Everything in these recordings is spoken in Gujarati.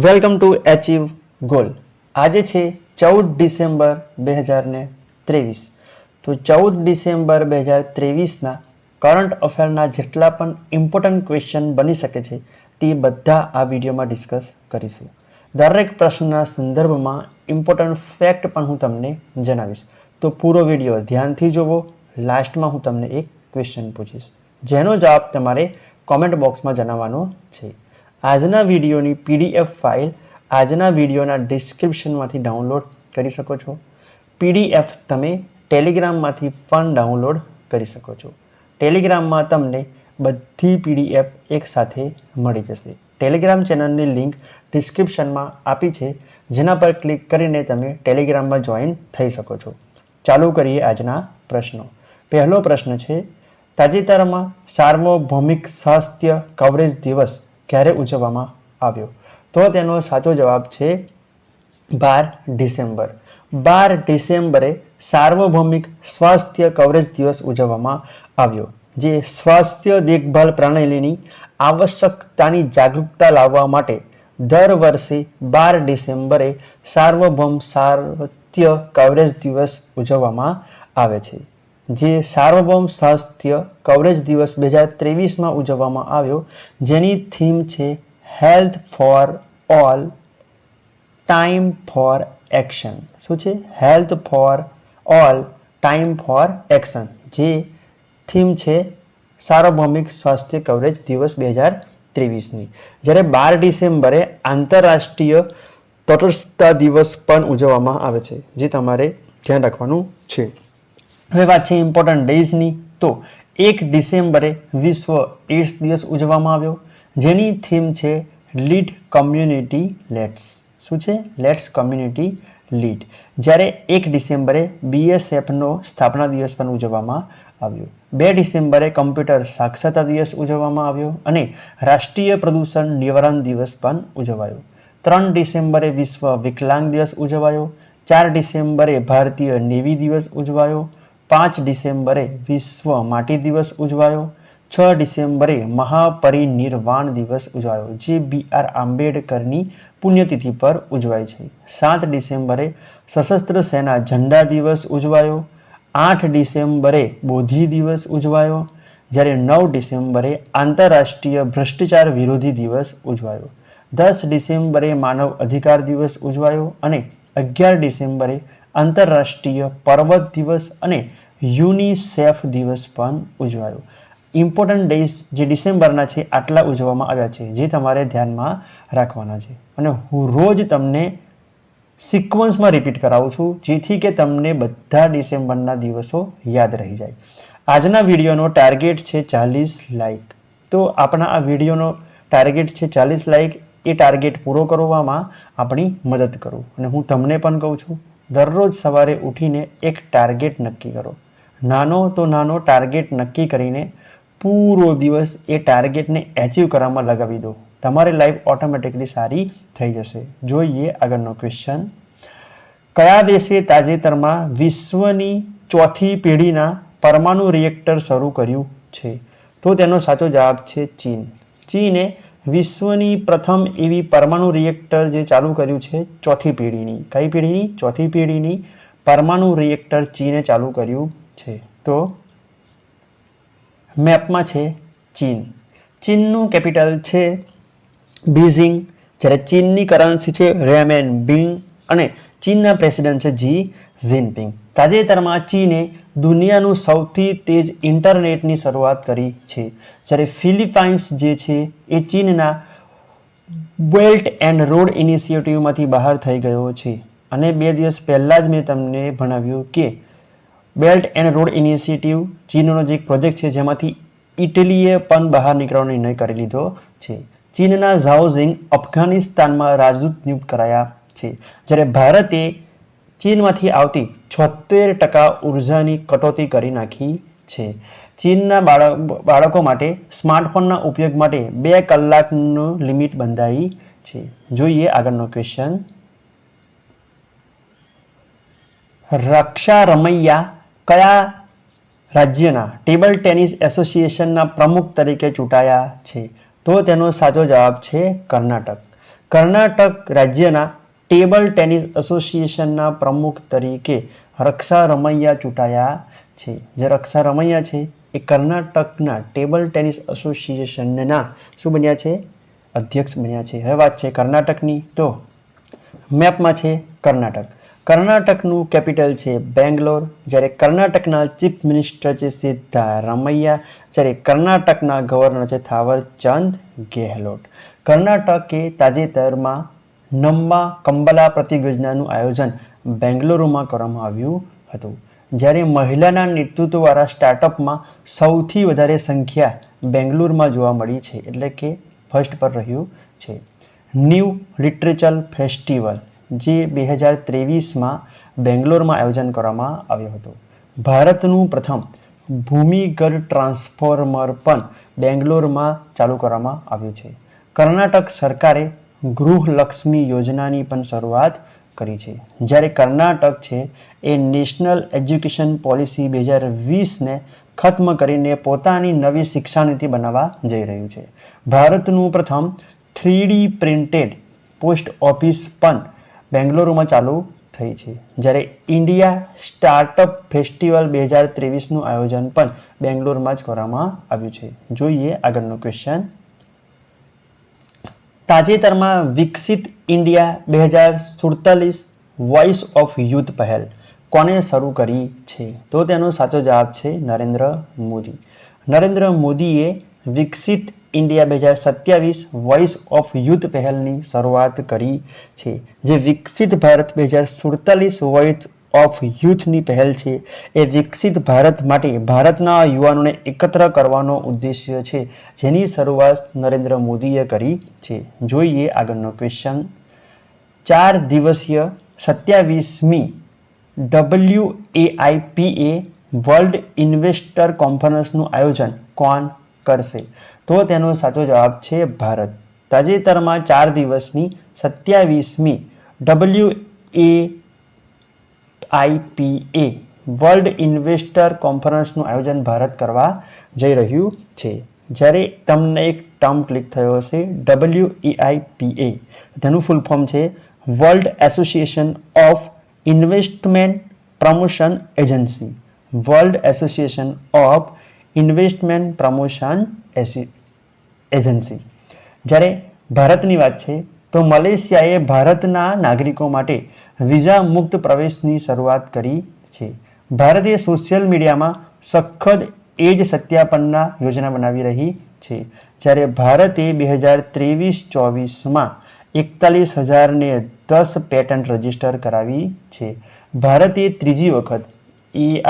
Welcome to achieve goal. આજે છે 14 ડિસેમ્બર 2023. તો 14 ડિસેમ્બર 2023ના કરંટ અફેરના જેટલા પણ ઇમ્પોર્ટન્ટ ક્વેશ્ચન બની શકે છે તે બધા આ વિડીયોમાં ડિસ્કસ કરીશું. દરેક પ્રશ્નના સંદર્ભમાં ઇમ્પોર્ટન્ટ ફેક્ટ પણ હું તમને જણાવીશ. તો પૂરો વિડીયો ધ્યાનથી જોવો. લાસ્ટમાં હું તમને એક ક્વેશ્ચન પૂછીશ જેનો જવાબ તમારે કોમેન્ટ બોક્સમાં જણાવવાનો છે. આજના વિડીયોની પીડીએફ ફાઇલ આજના વિડીયોના ડિસ્ક્રિપ્શનમાંથી ડાઉનલોડ કરી શકો છો. પીડીએફ તમે ટેલિગ્રામમાંથી પણ ડાઉનલોડ કરી શકો છો. ટેલિગ્રામમાં તમને બધી પીડીએફ એકસાથે મળી જશે. ટેલિગ્રામ ચેનલની લિંક ડિસ્ક્રિપ્શનમાં આપી છે, જેના પર ક્લિક કરીને તમે ટેલિગ્રામમાં જોઈન થઈ શકો છો. ચાલુ કરીએ આજના પ્રશ્નો. પહેલો પ્રશ્ન છે, તાજેતરમાં સાર્વભૌમિક સ્વાસ્થ્ય કવરેજ દિવસ ક્યારે ઉજવવામાં આવ્યો? તો તેનો સાચો જવાબ છે 12 ડિસેમ્બર. 12 ડિસેમ્બરે સાર્વભૌમિક સ્વાસ્થ્ય કવરેજ દિવસ ઉજવવામાં આવ્યો, જે સ્વાસ્થ્ય દેખભાલ પ્રણાલીની આવશ્યકતાની જાગૃતતા લાવવા માટે દર વર્ષે 12 ડિસેમ્બરે સાર્વભૌમ સ્વાસ્થ્ય કવરેજ દિવસ ઉજવવામાં આવે છે. જે સાર્વભૌમ સ્વાસ્થ્ય કવરેજ દિવસ 2023માં ઉજવવામાં આવ્યો, જેની થીમ છે health for all, time for action. શું છે? Health for all, time for action. જે થીમ છે સાર્વભૌમિક સ્વાસ્થ્ય કવરેજ દિવસ 2023ની. જ્યારે 12 ડિસેમ્બરે આંતરરાષ્ટ્રીય તટસ્થતા દિવસ પણ ઉજવવામાં આવે છે, જે તમારે ધ્યાન રાખવાનું છે. હવે વાત છે ઇમ્પોર્ટન્ટ ડેઝની. તો 1 ડિસેમ્બરે વિશ્વ એડ્સ દિવસ ઉજવવામાં આવ્યો, જેની થીમ છે લીડ કમ્યુનિટી લેટ્સ. શું છે? Let's community lead. જ્યારે 1 ડિસેમ્બરે બીએસએફનો સ્થાપના દિવસ પણ ઉજવવામાં આવ્યો. 2 ડિસેમ્બરે કમ્પ્યુટર સાક્ષરતા દિવસ ઉજવવામાં આવ્યો અને રાષ્ટ્રીય પ્રદૂષણ નિવારણ દિવસ પણ ઉજવાયો. 3 ડિસેમ્બરે વિશ્વ વિકલાંગ દિવસ ઉજવાયો. 4 ડિસેમ્બરે ભારતીય નેવી દિવસ ઉજવાયો. 5 ડિસેમ્બરે વિશ્વ માટી દિવસ ઉજવાયો. 6 ડિસેમ્બરે મહાપરિનિર્વાણ દિવસ ઉજવાયો, જે BR આંબેડકરની પુણ્યતિથિ પર ઉજવાય છે. 7 ડિસેમ્બરે સશસ્ત્ર સેના ઝંડા દિવસ ઉજવાયો. 8 ડિસેમ્બરે બોધિ દિવસ ઉજવાયો. જ્યારે 9 ડિસેમ્બરે આંતરરાષ્ટ્રીય ભ્રષ્ટાચાર વિરોધી દિવસ ઉજવાયો. 10 ડિસેમ્બરે માનવ અધિકાર દિવસ ઉજવાયો અને 11 ડિસેમ્બરે આંતરરાષ્ટ્રીય પર્વત દિવસ અને યુનિસેફ દિવસ પણ ઉજવાયો. ઇમ્પોર્ટન્ટ ડેઝ જે ડિસેમ્બરના છે આટલા ઉજવવામાં આવ્યા છે, જે તમારે ધ્યાનમાં રાખવાના છે. અને હું રોજ તમને સિક્વન્સમાં રિપીટ કરાવું છું, જેથી કે તમને બધા ડિસેમ્બરના દિવસો યાદ રહી જાય. આજના વિડીયોનો ટાર્ગેટ છે 40 લાઇક. તો આપણા આ વિડીયોનો ટાર્ગેટ છે 40 લાઇક. એ ટાર્ગેટ પૂરો કરવામાં આપણી મદદ કરો. અને હું તમને પણ કહું છું, દરરોજ સવારે ઉઠીને એક ટાર્ગેટ નક્કી કરો. નાનો તો નાનો ટાર્ગેટ નક્કી કરીને પૂરો દિવસ એ ટાર્ગેટને એચીવ કરવામાં લગાવી દો. તમારી લાઈફ ઓટોમેટિકલી સારી થઈ જશે. જોઈએ આગળનો ક્વેશ્ચન. કયા દેશે તાજેતરમાં વિશ્વની ચોથી પેઢીના પરમાણુ રિએક્ટર શરૂ કર્યું છે? તો તેનો સાચો જવાબ છે ચીન. ચીને વિશ્વની પ્રથમ એવી પરમાણુ રિએક્ટર જે ચાલુ કર્યું છે ચોથી પેઢીની. કઈ પેઢીની? ચોથી પેઢીની પરમાણુ રિએક્ટર ચીને ચાલુ કર્યું છે. તો મેપમાં છે ચીન. ચીનનું કેપિટલ છે બીજિંગ. જ્યારે ચીનની કરન્સી છે રેમેન બિંગ અને ચીનના પ્રેસિડેન્ટ છે જી જિનપિંગ. તાજેતરમાં ચીને દુનિયાનું સૌથી તેજ ઇન્ટરનેટની શરૂઆત કરી છે. જ્યારે ફિલિપાઇન્સ જે છે એ ચીનના બેલ્ટ એન્ડ રોડ ઇનિશિયેટિવમાંથી બહાર થઈ ગયો છે. અને 2 દિવસ પહેલાં જ મેં તમને ભણાવ્યું કે બેલ્ટ એન્ડ રોડ ઇનિશિયેટિવ ચીનનો જે પ્રોજેક્ટ છે, જેમાંથી ઇટલીએ પણ બહાર નીકળવાનો નિર્ણય કરી લીધો છે. ચીનના ઝાઓઝિંગ અફઘાનિસ્તાનમાં રાજદૂત નિયુક્ત કરાયા છે. જ્યારે ભારતે ચીનમાંથી આવતી 76% ઉર્જાની કટોતી કરી નાખી છે. ચીનના બાળકો માટે સ્માર્ટફોનના ઉપયોગ માટે 2 કલાકનું લિમિટ બંધાઈ છે. જોઈએ આગળનો ક્વેશ્ચન. રક્ષા રમૈયા કયા રાજ્યના ટેબલ ટેનિસ એસોસિએશનના પ્રમુખ તરીકે ચૂંટાયા છે? તો તેનો સાચો જવાબ છે કર્ણાટક. કર્ણાટક રાજ્યના ટેબલ ટેનિસ એસોસિએશનના પ્રમુખ તરીકે રક્ષા રમૈયા ચૂંટાયા છે. જે રક્ષા રમૈયા છે એ કર્ણાટકના ટેબલ ટેનિસ એસોસિએશનના શું બન્યા છે? અધ્યક્ષ બન્યા છે. હવે વાત છે કર્ણાટકની, તો મેપમાં છે કર્ણાટક. કર્ણાટકનું કેપિટલ છે બેંગ્લોર. જ્યારે કર્ણાટકના ચીફ મિનિસ્ટર છે સિદ્ધારામૈયા. જ્યારે કર્ણાટકના ગવર્નર છે થાવરચંદ ગેહલોત. કર્ણાટકે તાજેતરમાં નમ્મા કંબલા પ્રતિયોજનાનું આયોજન બેંગલુરુમાં કરવામાં આવ્યું હતું. જ્યારે મહિલાના નેતૃત્વવાળા સ્ટાર્ટઅપમાં સૌથી વધારે સંખ્યા બેંગ્લુરુમાં જોવા મળી છે, એટલે કે ફર્સ્ટ પર રહ્યું છે. ન્યૂ લિટરેચર ફેસ્ટિવલ જે 2023માં બેંગ્લોરમાં આયોજન કરવામાં આવ્યો હતો. ભારતનું પ્રથમ ભૂમિગત ટ્રાન્સફોર્મર પણ બેંગ્લોરમાં ચાલુ કરવામાં આવ્યું છે. કર્ણાટક સરકારે ગૃહલક્ષ્મી યોજનાની પણ શરૂઆત કરી છે. જ્યારે કર્ણાટક છે એ નેશનલ એજ્યુકેશન પોલિસી 2020ને ખત્મ કરીને પોતાની નવી શિક્ષા નીતિ બનાવવા જઈ રહ્યું છે. ભારતનું પ્રથમ 3D પ્રિન્ટેડ પોસ્ટ ઓફિસ પણ બેંગ્લુરુમાં ચાલુ થઈ છે. જ્યારે ઇન્ડિયા સ્ટાર્ટઅપ ફેસ્ટિવલ 2023નું આયોજન પણ બેંગ્લુરુમાં જ કરવામાં આવ્યું છે. જોઈએ આગળનો ક્વેશ્ચન. તાજેતરમાં વિકસિત ઇન્ડિયા 2047 વોઇસ ઓફ યુથ પહેલ કોને શરૂ કરી છે? તો તેનો સાચો જવાબ છે નરેન્દ્ર મોદી. નરેન્દ્ર મોદીએ વિકસિત ઇન્ડિયા 2027 વોઇસ ઓફ યુથ પહેલની શરૂઆત કરી છે. જે વિકસિત ભારત 2047 વોઇસ ઓફ યુથની પહેલ છે એ વિકસિત ભારત માટે ભારતના યુવાનોને એકત્ર કરવાનો ઉદ્દેશ્ય છે, જેની શરૂઆત નરેન્દ્ર મોદીએ કરી છે. જોઈએ આગળનો ક્વેશ્ચન. 4 દિવસીય 27મી WAIPA વર્લ્ડ ઇન્વેસ્ટર કોન્ફરન્સનું આયોજન કોણ કરશે? તો તેનો સાચો જવાબ છે ભારત. તાજેતરમાં 4 દિવસની 27મી WAIPA વર્લ્ડ ઇન્વેસ્ટર કોન્ફરન્સનું આયોજન ભારત કરવા જઈ રહ્યું છે. જ્યારે તમને એક ટર્મ ક્લિક થયો હશે WAIPA, તેનું ફૂલ ફોર્મ છે world association of investment promotion agency. World association of investment promotion agency. જ્યારે ભારતની વાત છે તો મલેશિયાએ ભારતના નાગરિકો માટે વિઝા મુક્ત પ્રવેશની શરૂઆત કરી છે. ભારતે સોશિયલ મીડિયામાં સખત એજ સત્યાપનના યોજના બનાવી રહી છે. જ્યારે ભારતે 2023-24માં 41,010 પેટન્ટ રજીસ્ટર કરાવી છે. ભારતે ત્રીજી વખત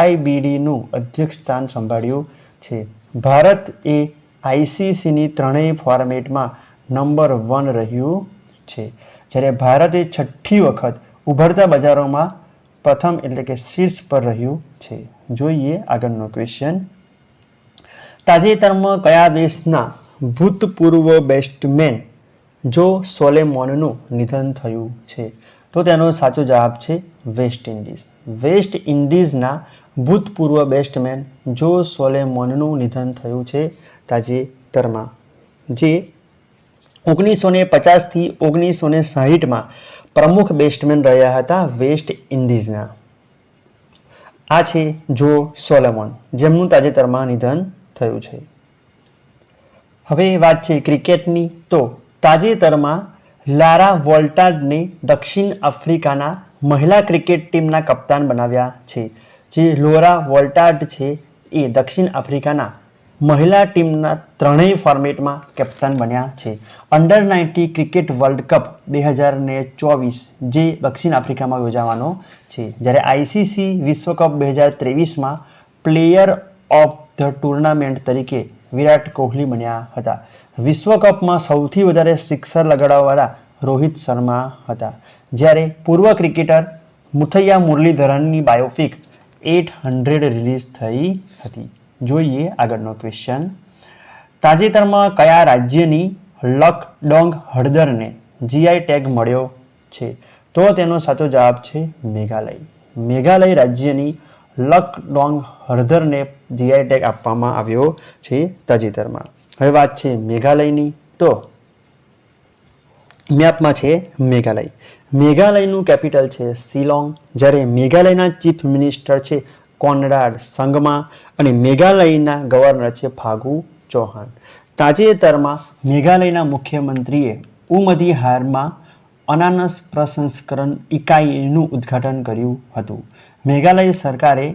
AIBDનું અધ્યક્ષ સ્થાન સંભાળ્યું છે. ભારત એ ICCની ત્રણેય ફોર્મેટમાં નંબર 1 રહ્યું છે. જ્યારે ભારતે છઠ્ઠી વખત ઉભરતા બજારોમાં પ્રથમ એટલે કે શીર્ષ પર રહ્યું છે. જોઈએ આગળનો ક્વેશ્ચન. તાજેતરમાં કયા દેશના ભૂતપૂર્વ બેટ્સમેન જો સોલેમોનનું નિધન થયું છે? તો તેનો સાચો જવાબ છે વેસ્ટ ઇન્ડિઝ. વેસ્ટ ઇન્ડિઝના ભૂતપૂર્વ બેટ્સમેન જો સોલેમોનનું નિધન થયું છે તાજેતરમાં, જે 1950થી 1960માં પ્રમુખ બેટ્સમેન રહ્યા હતા વેસ્ટ ઇન્ડિઝના. આ છે જો સોલેમોન, જેમનું તાજેતરમાં નિધન થયું છે. હવે વાત છે ક્રિકેટની, તો તાજેતરમાં લારા વોલ્ટાર્ડને દક્ષિણ આફ્રિકાના મહિલા ક્રિકેટ ટીમના કપ્તાન બનાવ્યા છે. જે લોરા વોલ્ટાર્ડ છે એ દક્ષિણ આફ્રિકાના મહિલા ટીમના ત્રણેય ફોર્મેટમાં કેપ્ટન બન્યા છે. અંડર-19 ક્રિકેટ વર્લ્ડ કપ 2024 જે દક્ષિણ આફ્રિકામાં યોજાવાનો છે. જ્યારે ICC વિશ્વકપ 2023માં પ્લેયર ઓફ ધ ટુર્નામેન્ટ તરીકે વિરાટ કોહલી બન્યા હતા. વિશ્વકપમાં સૌથી વધારે સિક્સર લગાડવાવાળા રોહિત શર્મા હતા. જ્યારે પૂર્વ ક્રિકેટર મુથૈયા મુરલીધરનની બાયોપિક 800 રિલીઝ થઈ હતી. જોઈએ આગળનો ક્વેશ્ચન. તાજેતરમાં કયા રાજ્યની લકડોંગ હળદરને GI ટેગ મળ્યો છે? તો તેનો સાચો જવાબ છે મેઘાલય. મેઘાલય રાજ્યની લકડોંગ હળદરને GI ટેગ આપવામાં આવ્યો છે તાજેતરમાં. હવે વાત છે મેઘાલયની, તો મેપમાં છે મેઘાલય. મેઘાલયનું કેપિટલ છે શિલોંગ. જ્યારે મેઘાલયના ચીફ મિનિસ્ટર છે કોનરાડ સંગમા અને મેઘાલયના ગવર્નર છે ફાગુ ચૌહાણ. તાજેતરમાં મેઘાલયના મુખ્યમંત્રીએ ઉમદીહારમાં અનાનસ પ્રસંસ્કરણ ઇકાઈનું ઉદ્ઘાટન કર્યું હતું. મેઘાલય સરકારે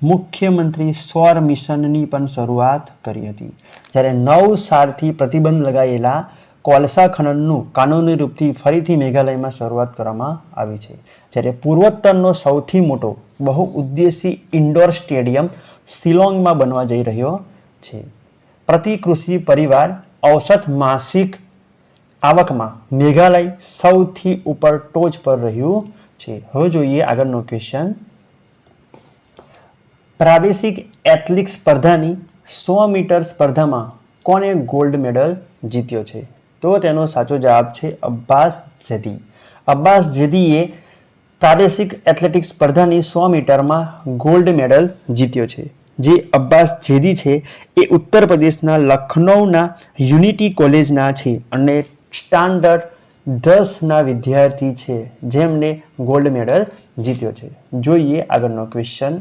મુખ્યમંત્રી સૌર મિશનની પણ શરૂઆત કરી હતી. જ્યારે 9 સાલથી પ્રતિબંધ લગાયેલા કોલસા ખનનનું કાનૂની રૂપથી ફરીથી મેઘાલયમાં શરૂઆત કરવામાં આવી છે. જ્યારે પૂર્વોત્તરનો સૌથી મોટો બહુઉદ્દેશી ઇન્ડોર સ્ટેડિયમ શિલોંગમાં બનવા જઈ રહ્યો છે. પ્રતિ કૃષિ પરિવાર औसत માસિક આવકમાં મેઘાલય સૌથી ઉપર ટોચ પર રહ્યું છે. હવે જોઈએ આગળનો ક્વેશ્ચન. પ્રાદેશિક એથ્લેટિક્સ સ્પર્ધાની 100 મીટર સ્પર્ધામાં કોણે ગોલ્ડ મેડલ જીત્યો છે? તો તેનો સાચો જવાબ છે અબ્બાસ ઝેદી. અબ્બાસ ઝેદીએ પ્રાદેશિક એથ્લેટિક્સ સ્પર્ધાની 100 મીટરમાં ગોલ્ડ મેડલ જીત્યો છે. જે અબ્બાસ ઝેદી છે એ ઉત્તર પ્રદેશના લખનૌના યુનિટી કોલેજના છે અને સ્ટાન્ડર્ડ 10ના વિદ્યાર્થી છે જેમને ગોલ્ડ મેડલ જીત્યો છે. જોઈએ આગળનો ક્વેશ્ચન.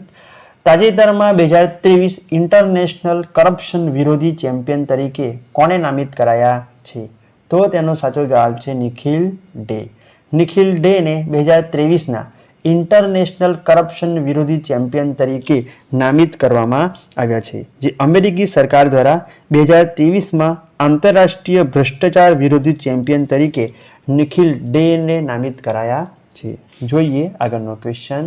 તાજેતરમાં 2023 ઇન્ટરનેશનલ કરપ્શન વિરોધી ચેમ્પિયન તરીકે કોને નામિત કરાયા છે? તો તેનો સાચો જવાબ છે નિખિલ ડે. નિખિલ ડેને 2023ના ઇન્ટરનેશનલ કરપ્શન વિરોધી ચેમ્પિયન તરીકે નામિત કરવામાં આવ્યા છે. જે અમેરિકી સરકાર દ્વારા 2023માં આંતરરાષ્ટ્રીય ભ્રષ્ટાચાર વિરોધી ચેમ્પિયન તરીકે નિખિલ ડેને નામિત કરાયા છે. જોઈએ આગળનો ક્વેશ્ચન.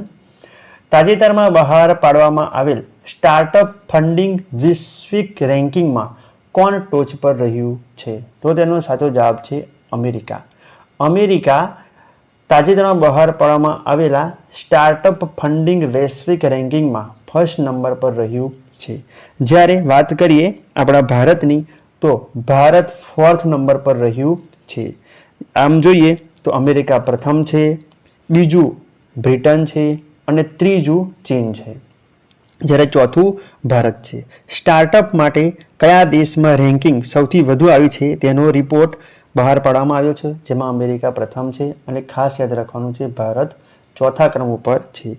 તાજેતરમાં બહાર પાડવામાં આવેલ સ્ટાર્ટઅપ ફંડિંગ વૈશ્વિક રેન્કિંગમાં કોણ ટોચ પર રહ્યું છે? તો તેનો સાચો જવાબ છે અમેરિકા. અમેરિકા તાજેતરમાં બહાર પાડવામાં આવેલા સ્ટાર્ટઅપ ફંડિંગ વૈશ્વિક રેન્કિંગમાં ફર્સ્ટ નંબર પર રહ્યું છે. જ્યારે વાત કરીએ આપણા ભારતની તો ભારત 4th નંબર પર રહ્યું છે. આમ જોઈએ તો અમેરિકા પ્રથમ છે, બીજું બ્રિટન છે અને ત્રીજું ચીન છે. જ્યારે ચોથું ભારત છે. સ્ટાર્ટઅપ માટે કયા દેશમાં રેન્કિંગ સૌથી વધુ આવી છે તેનો રિપોર્ટ બહાર પાડવામાં આવ્યો છે, જેમાં અમેરિકા પ્રથમ છે અને ખાસ યાદ રાખવાનું છે ભારત ચોથા ક્રમ ઉપર છે.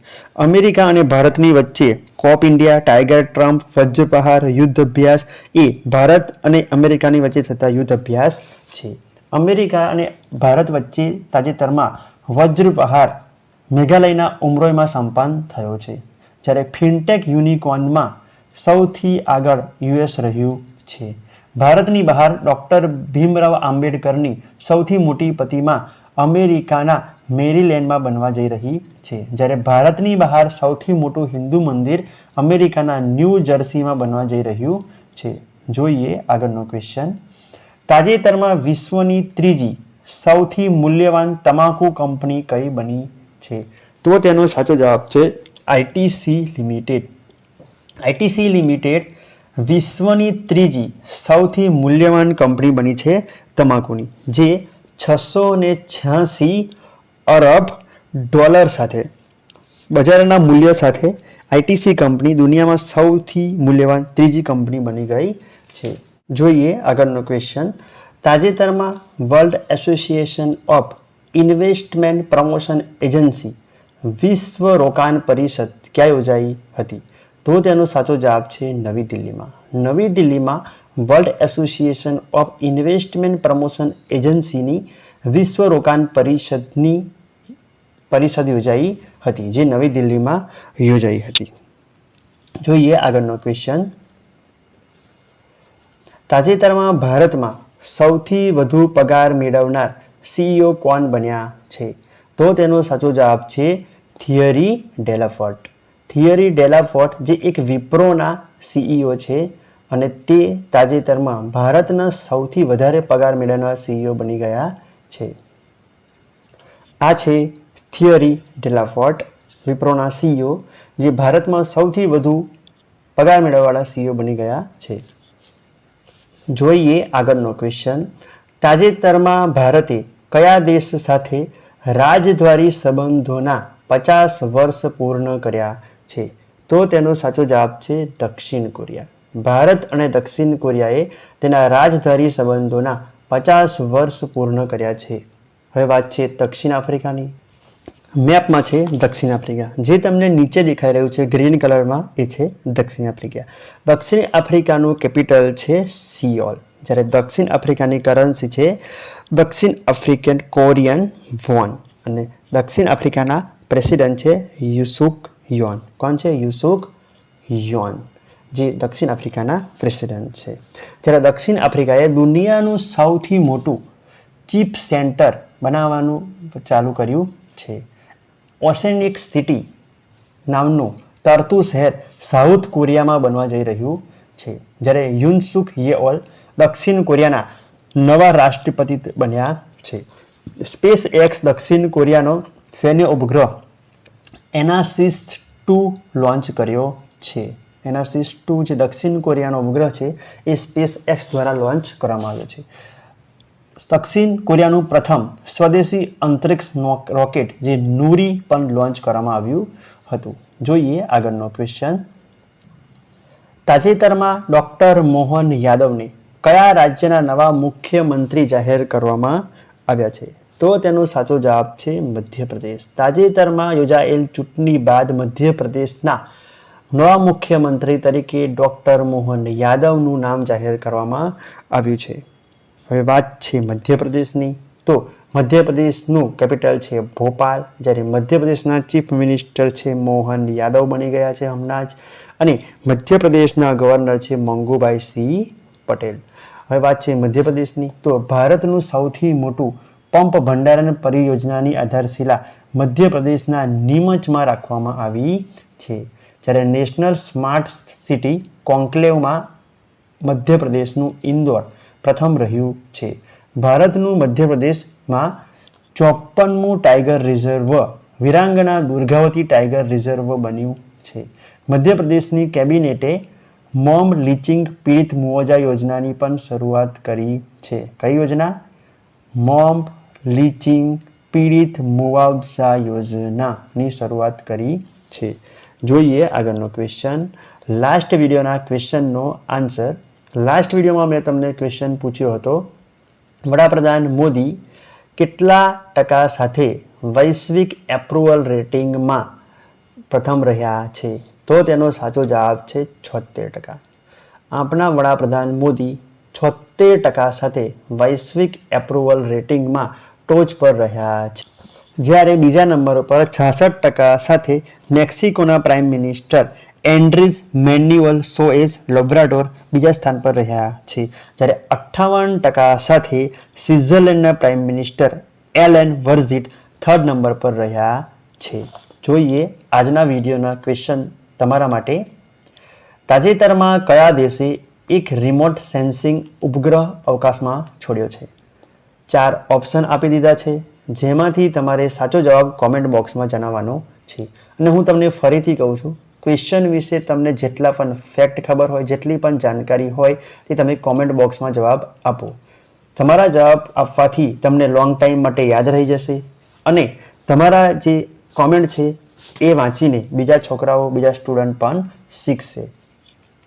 અમેરિકા અને ભારતની વચ્ચે કોપ ઇન્ડિયા, ટાઈગર ટ્રમ્પ, વજ્રપ્રહાર યુદ્ધ અભ્યાસ એ ભારત અને અમેરિકાની વચ્ચે થતા યુદ્ધ અભ્યાસ છે. અમેરિકા અને ભારત વચ્ચે તાજેતરમાં વજ્રપ્રહાર મેઘાલયના ઉમરોઈમાં સંપન્ન થયો છે. જ્યારે ફિનટેક યુનિકોર્નમાં સૌથી આગળ યુએસ રહ્યું છે. ભારતની બહાર ડૉક્ટર ભીમરાવ આંબેડકરની સૌથી મોટી પ્રતિમા અમેરિકાના મેરીલેન્ડમાં બનવા જઈ રહી છે. જ્યારે ભારતની બહાર સૌથી મોટું હિન્દુ મંદિર અમેરિકાના ન્યૂ જર્સીમાં બનવા જઈ રહ્યું છે. જોઈએ આગળનો ક્વેશ્ચન. તાજેતરમાં વિશ્વની ત્રીજી સૌથી મૂલ્યવાન તમાકુ કંપની કઈ બની છે? તો તેનો સાચો જવાબ છે આઈટીસી લિમિટેડ. આઈટીસી લિમિટેડ વિશ્વની ત્રીજી સૌથી મૂલ્યવાન કંપની બની છે તમાકુની, જે 686 અરબ ડોલર સાથે બજારના મૂલ્ય સાથે આઈટીસી કંપની દુનિયામાં સૌથી મૂલ્યવાન ત્રીજી કંપની બની ગઈ છે. જોઈએ આગળનો ક્વેશ્ચન. તાજેતરમાં world association of investment promotion agency વિશ્વ રોકાણ પરિષદ ક્યાં યોજાઈ હતી? તો તેનો સાચો જવાબ છે નવી દિલ્હીમાં. નવી દિલ્હીમાં world association of investment promotion એજન્સીની વિશ્વ રોકાણ પરિષદ યોજાઈ હતી, જે નવી દિલ્હીમાં યોજાઈ હતી. જોઈએ આગળનો ક્વેશ્ચન. તાજેતરમાં ભારતમાં સૌથી વધુ પગાર મેળવનાર સીઈઓ કોણ બન્યા છે? તો તેનો સાચો જવાબ છે થિયરી ડેલાફોર્ટ. થિયરી ડેલાફોર્ટ જે એક વિપ્રોના સીઈઓ છે અને તે તાજેતરમાં ભારતના સૌથી વધારે પગાર મેળવનાર સીઈઓ બની ગયા છે. આ છે થિયરી ડેલાફોર્ટ, વિપ્રોના સીઈઓ જે ભારતમાં સૌથી વધુ પગાર મેળવવાળા સીઈઓ બની ગયા છે. જોઈએ આગળનો ક્વેશ્ચન. તાજેતરમાં ભારતે કયા દેશ સાથે રાજદ્વારી સંબંધોના 50 વર્ષ પૂર્ણ કર્યા છે? તો તેનો સાચો જવાબ છે દક્ષિણ કોરિયા. ભારત અને દક્ષિણ કોરિયાએ તેના રાજદ્વારી સંબંધોના 50 વર્ષ પૂર્ણ કર્યા છે. હવે વાત છે દક્ષિણ આફ્રિકાની. મેપમાં છે દક્ષિણ આફ્રિકા, જે તમને નીચે દેખાઈ રહ્યું છે ગ્રીન કલરમાં, એ છે દક્ષિણ આફ્રિકા. દક્ષિણ આફ્રિકાનું કેપિટલ છે સિયોલ, જ્યારે દક્ષિણ આફ્રિકાની કરન્સી છે દક્ષિણ આફ્રિકન કોરિયન વોન, અને દક્ષિણ આફ્રિકાના પ્રેસિડેન્ટ છે યુસુફ યોન. કોણ છે? યુસુફ યોન, જે દક્ષિણ આફ્રિકાના પ્રેસિડેન્ટ છે. જ્યારે દક્ષિણ આફ્રિકાએ દુનિયાનું સૌથી મોટું ચીપ સેન્ટર બનાવવાનું ચાલુ કર્યું છે. ઓસેનિક સિટી નામનું તરતું શહેર સાઉથ કોરિયામાં બનવા જઈ રહ્યું છે. જ્યારે યુન સુક યેઓલ દક્ષિણ કોરિયાના નવા રાષ્ટ્રપતિ બન્યા છે. સ્પેસ એક્સ દક્ષિણ કોરિયાનો સૈન્ય ઉપગ્રહ એનાસિસ-2 લોન્ચ કર્યો છે. એનાસિસ-2 જે દક્ષિણ કોરિયાનો ઉપગ્રહ છે એ સ્પેસ એક્સ દ્વારા લોન્ચ કરવામાં આવ્યો છે. દક્ષિણ કોરિયાનું પ્રથમ સ્વદેશી અંતરિક્ષ રોકેટ જે નૂરી પણ લોન્ચ કરવામાં આવ્યું હતું. જોઈએ આગળનો ક્વેશ્ચન. તાજેતરમાં ડોક્ટર મોહન યાદવને કયા રાજ્યના નવા મુખ્યમંત્રી જાહેર કરવામાં આવ્યા છે? તો તેનો સાચો જવાબ છે મધ્યપ્રદેશ. તાજેતરમાં યોજાયેલ ચૂંટણી બાદ મધ્યપ્રદેશના નવા મુખ્યમંત્રી તરીકે ડોક્ટર મોહન યાદવનું નામ જાહેર કરવામાં આવ્યું છે. હવે વાત છે મધ્યપ્રદેશની. તો મધ્યપ્રદેશનું કેપિટલ છે ભોપાલ, જ્યારે મધ્યપ્રદેશના ચીફ મિનિસ્ટર છે મોહન યાદવ બની ગયા છે હમણાં જ, અને મધ્યપ્રદેશના ગવર્નર છે મંગુભાઈ સિંહ પટેલ. હવે વાત છે મધ્યપ્રદેશની. તો ભારતનું સૌથી મોટું પંપ ભંડારણ પરિયોજનાની આધારશિલા મધ્યપ્રદેશના નીમચમાં રાખવામાં આવી છે. જ્યારે નેશનલ સ્માર્ટ સિટી કોન્ક્લેવમાં મધ્યપ્રદેશનું ઇન્દોર પ્રથમ રહ્યું છે. ભારતનું મધ્યપ્રદેશમાં 54મું tiger reserve Veerangana Durgavati tiger reserve બન્યું છે. મધ્યપ્રદેશની કેબિનેટે મોમ લીચિંગ પીડિત મુઆવજા યોજનાની પણ શરૂઆત કરી છે. કઈ યોજના? મોમ લીચિંગ પીડિત મુઆવજા યોજનાની શરૂઆત કરી છે. જોઈએ આગળનો ક્વેશ્ચન. લાસ્ટ વિડીયોના ક્વેશ્ચનનો આન્સર. લાસ્ટ વિડીયોમાં મેં તમને ક્વેશ્ચન પૂછ્યો હતો, વડાપ્રધાન મોદી કેટલા ટકા સાથે વૈશ્વિક એપ્રુવલ રેટિંગમાં પ્રથમ રહ્યા છે? તો તેનો સાચો જવાબ છે 76%. આપણા વડાપ્રધાન મોદી 76% સાથે વૈશ્વિક એપ્રુવલ રેટિંગમાં ટોચ પર રહ્યા છે. જ્યારે બીજા નંબર પર 66% સાથે મેક્સિકોના પ્રાઇમ મિનિસ્ટર એન્ડ્રીસ મેન્યુઅલ સોએઝ લોબ્રાડોર બીજા સ્થાન પર રહ્યા છે. જ્યારે 58% સાથે સ્વિટ્ઝરલેન્ડના પ્રાઇમ મિનિસ્ટર એલેન વર્ઝિટ થર્ડ નંબર પર રહ્યા છે. જોઈએ આજના વિડીયોના ક્વેશ્ચન તમારા માટે. તાજેતરમાં કયા દેશે એક રિમોટ સેન્સિંગ ઉપગ્રહ અવકાશમાં છોડ્યો છે? 4 ઓપ્શન આપી દીધા છે, જેમાંથી તમારે સાચો જવાબ કોમેન્ટ બોક્સમાં જણાવવાનો છે. અને હું તમને ફરીથી કહું છું, ક્વેશ્ચન વિશે તમને જેટલા પણ ફેક્ટ ખબર હોય, જેટલી પણ જાણકારી હોય, તે તમે કોમેન્ટ બોક્સમાં જવાબ આપો. તમારા જવાબ આપવાથી તમને લોંગ ટાઈમ માટે યાદ રહી જશે, અને તમારા જે કોમેન્ટ છે એ વાંચીને બીજા છોકરાઓ, બીજા સ્ટુડન્ટ પણ શીખશે.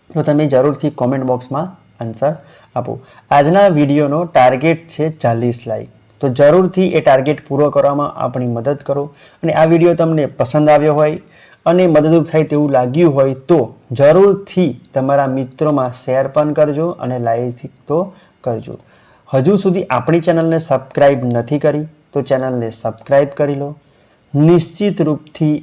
તો તમે જરૂરથી કોમેન્ટ બોક્સમાં આન્સર આપો. આજના વિડીયોનો ટાર્ગેટ છે 40 લાઈક. તો જરૂરથી એ ટાર્ગેટ પૂરો કરવામાં આપણી મદદ કરો. અને આ વિડીયો તમને પસંદ આવ્યો હોય અને મદદરૂપ થાય તેવું લાગ્યું હોય તો જરૂરથી તમારા મિત્રોમાં શેર પણ કરજો અને લાઈક તો કરજો. હજુ સુધી આપણી ચેનલને સબસ્ક્રાઈબ નથી કરી તો ચેનલને સબસ્ક્રાઈબ કરી લો. નિશ્ચિત રૂપથી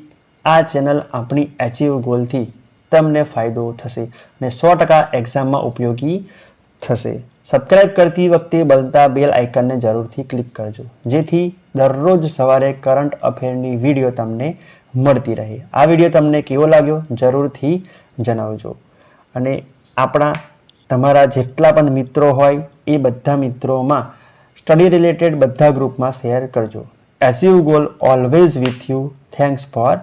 આ ચેનલ આપણી એચીવ ગોલથી તમને ફાયદો થશે અને 100% એક્ઝામમાં ઉપયોગી થશે. સબસ્ક્રાઇબ કરતી વખતે બનતા બેલ આઇકનને જરૂરથી ક્લિક કરજો, જેથી દરરોજ સવારે કરંટ અફેરની વિડીયો તમને મળતી રહે. આ વિડીયો તમને કેવો લાગ્યો જરૂરથી જણાવજો. અને તમારા જેટલા પણ મિત્રો હોય એ બધા મિત્રોમાં સ્ટડી રિલેટેડ બધા ગ્રુપમાં શેર કરજો. Achieve goal always with you. Thanks for